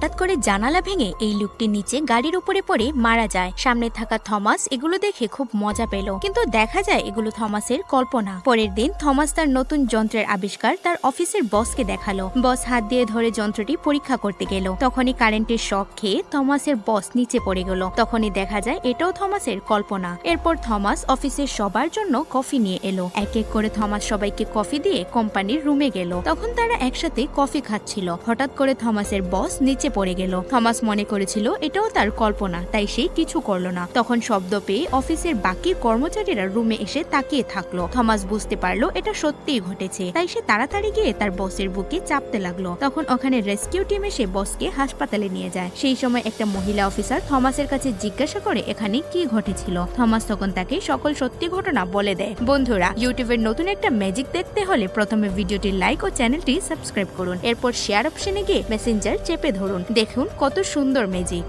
হঠাৎ করে জানালা ভেঙে এই লোকটি নিচে গাড়ির উপরে পড়ে মারা যায়। সামনে থাকা থমাস এগুলো দেখে খুব মজা পেল, কিন্তু দেখা যায় এগুলো থমাসের কল্পনা। পরের দিন থমাস তার নতুন যন্ত্রের আবিষ্কার তার অফিসের বসকে দেখালো। বস হাত দিয়ে ধরে যন্ত্রটি পরীক্ষা করতে গেল। তখনই কারেন্টের শক খেয়ে থমাসের বস নিচে পড়ে গেল। তখনই দেখা যায় এটাও থমাসের কল্পনা। এরপর থমাস অফিসের সবার জন্য কফি নিয়ে এলো। এক এক করে থমাস সবাইকে কফি দিয়ে কোম্পানির রুমে গেল। তখন তারা একসাথে কফি খাচ্ছিল। হঠাৎ করে থমাসের বস নিচে পড়ে গেল। থমাস মনে করেছিল এটাও তার কল্পনা, তাই সে কিছু করলো না। তখন শব্দ পেয়ে অফিসের বাকি কর্মচারীরা রুমে এসে তাকিয়ে থাকলো। থমাস বুঝতে পারলো এটা সত্যিই ঘটেছে, তাই সে তাড়াতাড়ি গিয়ে তার বসের বুকে চাপতে লাগলো। তখন ওখানে রেস্কিউ টিম এসে বসকে হাসপাতালে নিয়ে যায়। সেই সময় একটা মহিলা অফিসার থমাসের কাছে জিজ্ঞাসা করে এখানে কি ঘটেছিল। থমাস তখন তাকে সকল সত্যি ঘটনা বলে দেয়। বন্ধুরা, ইউটিউবের নতুন একটা ম্যাজিক দেখতে হলে প্রথমে ভিডিওটি লাইক ও চ্যানেলটি সাবস্ক্রাইব করুন। এরপর শেয়ার অপশনে গিয়ে মেসেঞ্জার চেপে ধরুন। দেখুন কত সুন্দর ম্যাজিক।